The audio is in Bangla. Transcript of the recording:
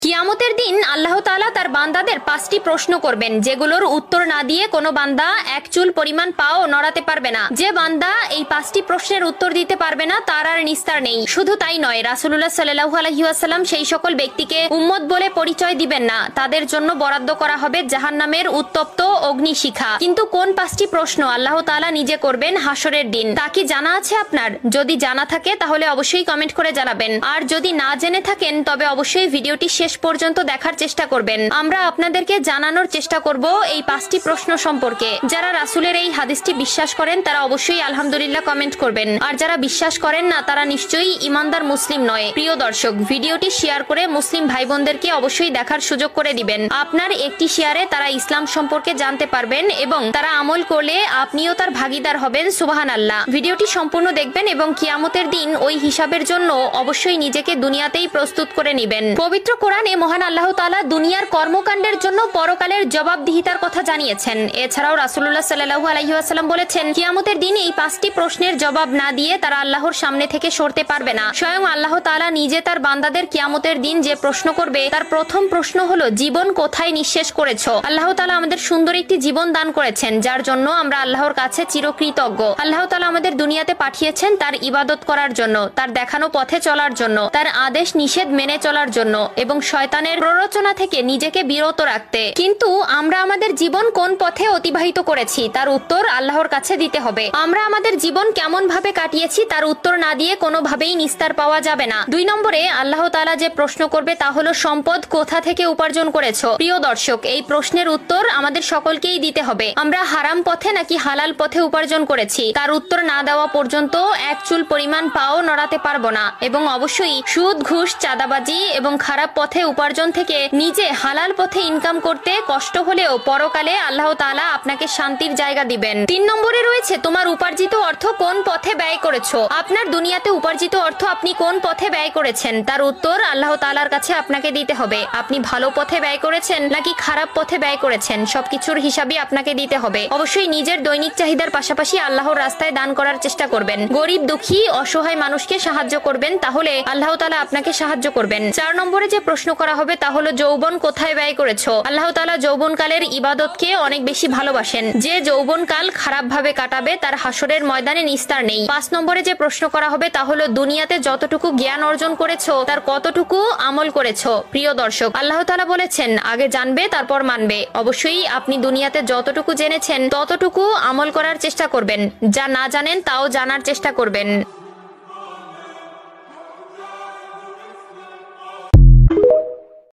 কিয়ামতের দিন আল্লাহ তাআলা তার বান্দাদের 5টি প্রশ্ন করবেন, যেগুলোর উত্তর না দিয়ে কোনো বান্দা এক চুল পরিমাণ পাও নড়াতে পারবে না। যে বান্দা এই 5টি প্রশ্নের উত্তর দিতে পারবে না তার আর নিস্তার নেই। শুধু তাই নয়, রাসূলুল্লাহ সাল্লাল্লাহু আলাইহি ওয়াসাল্লাম সেই সকল ব্যক্তিকে উম্মত বলে পরিচয় দিবেন না, তাদের জন্য বরাদ্দ করা হবে জাহান্নামের উত্তপ্ত অগ্নিশিখা। কিন্তু কোন 5টি প্রশ্ন আল্লাহ তাআলা নিজে করবেন হাসরের দিন, তা কি জানা আছে আপনার? যদি জানা থাকে তাহলে অবশ্যই কমেন্ট করে জানাবেন, আর যদি না জেনে থাকেন তবে অবশ্যই ভিডিওটি শেষ পর্যন্ত দেখার চেষ্টা করবেন। আমরা আপনাদেরকে জানানোর চেষ্টা করব এই 5টি প্রশ্ন সম্পর্কে। যারা রাসূলের এই হাদিসটি বিশ্বাস করেন তারা অবশ্যই আলহামদুলিল্লাহ কমেন্ট করবেন, আর যারা বিশ্বাস করেন না তারা নিশ্চয়ই ঈমানদার মুসলিম নয়। প্রিয় দর্শক, ভিডিওটি শেয়ার করে মুসলিম ভাই বোনদেরকে অবশ্যই দেখার সুযোগ করে দিবেন। আপনার একটি শেয়ারে তারা ইসলাম সম্পর্কে জানতে পারবেন এবং তারা আমল করলে আপনিও তার ভাগীদার হবেন। সুবহানাল্লাহ। ভিডিওটি সম্পূর্ণ দেখবেন এবং কিয়ামতের দিন ওই হিসাবের জন্য অবশ্যই নিজেকে দুনিয়াতেই প্রস্তুত করে নেবেন। পবিত্র কোরআনে মহান আল্লাহ তাআলা দুনিয়ার কর্মকাণ্ডের জন্য পরকালের জবাবদিহিতার কথা জানিয়েছেন। এছাড়াও রাসূলুল্লাহ সাল্লাল্লাহু আলাইহি ওয়াসাল্লাম বলেছেন, কিয়ামতের দিন এই 5টি প্রশ্নের জবাব না দিয়ে তারা আল্লাহর সামনে থেকে সরতে পারবে না। স্বয়ং আল্লাহ তাআলা নিজে তার বান্দাদের কিয়ামতের দিন যে প্রশ্ন করবে তার প্রথম প্রশ্ন হলো, জীবন কোথায় নিঃশেষ করেছো? আল্লাহ তাআলা আমাদের সুন্দর একটি জীবন দান করেছেন, যার জন্য আমরা আল্লাহর কাছে চিরকৃতজ্ঞ। আল্লাহ তাআলা আমাদের দুনিয়াতে পাঠিয়েছেন তার ইবাদত করার জন্য, তার দেখানো পথে চলার জন্য, তার আদেশ নিষেধ মেনে চলার জন্য এবং শয়তানের প্ররোচনা থেকে নিজেকে বিরত রাখতে। কিন্তু আমরা আমাদের জীবন কোন পথে অতিবাহিত করেছি তার উত্তর আল্লাহর কাছে দিতে হবে। আমরা আমাদের জীবন কেমন ভাবে কাটিয়েছি তার উত্তর না দিয়ে কোনোভাবেই নিস্তার পাওয়া যাবে না। 2 নম্বরে আল্লাহ তাআলা যে প্রশ্ন করবে তা হলো, সম্পদ কোথা থেকে উপার্জন করেছো? প্রিয় দর্শক, এই প্রশ্নের উত্তর আমাদের সকলকেই দিতে হবে। আমরা হারাম পথে নাকি হালাল পথে উপার্জন করেছি তার উত্তর না দেওয়া পর্যন্ত এক চুল পরিমাণ পাও নড়াতে পারবো না। এবং অবশ্যই সুদ, ঘুষ, চাঁদাবাজি এবং খারাপ পথে উপার্জন থেকে নিজে হালাল পথে ইনকাম করতে কষ্ট হলেও পরকালে আল্লাহ তাআলা আপনাকে শান্তির জায়গা দিবেন। 3 নম্বরে রয়েছে, তোমার উপার্জিত অর্থ কোন পথে ব্যয় করেছো? আপনার দুনিয়াতে উপার্জিত অর্থ আপনি কোন পথে ব্যয় করেছেন তার উত্তর আল্লাহ তাআলার কাছে আপনাকে দিতে হবে। আপনি ভালো পথে ব্যয় করেছেন নাকি খারাপ পথে ব্যয় করেছেন সবকিছুর হিসাবই আপনাকে দিতে হবে। অবশ্যই নিজের দৈনিক চাহিদার পাশাপাশি আল্লাহর রাস্তায় দান করার চেষ্টা করবেন। গরিব, দুঃখী, অসহায় মানুষকে সাহায্য করবেন, তাহলে আল্লাহ তাআলা আপনাকে সাহায্য করবেন। 4 নম্বরে যে প্রশ্ন করা হবে তা হলো, যৌবন কোথায় ব্যয় করেছো? আল্লাহ তাআলা যৌবনকালের ইবাদতকে অনেক বেশি ভালোবাসেন। যে যৌবনকাল খারাপ ভাবে কাটাবে তার হাসরের ময়দানে নিস্তার নেই। 5 নম্বরে যে প্রশ্ন করা হবে তা হলো, দুনিয়াতে যতটুকু জ্ঞান অর্জন করেছো তার কতটুকু আমল করেছো? প্রিয় দর্শক, আল্লাহ তাআলা বলেছেন, আগে জানবে তারপর মানবে। অবশ্যই আপনি দুনিয়াতে যতটুকু জেনেছেন ততটুকু আমল করার চেষ্টা করবেন, যা না জানেন তাও জানার চেষ্টা করবেন।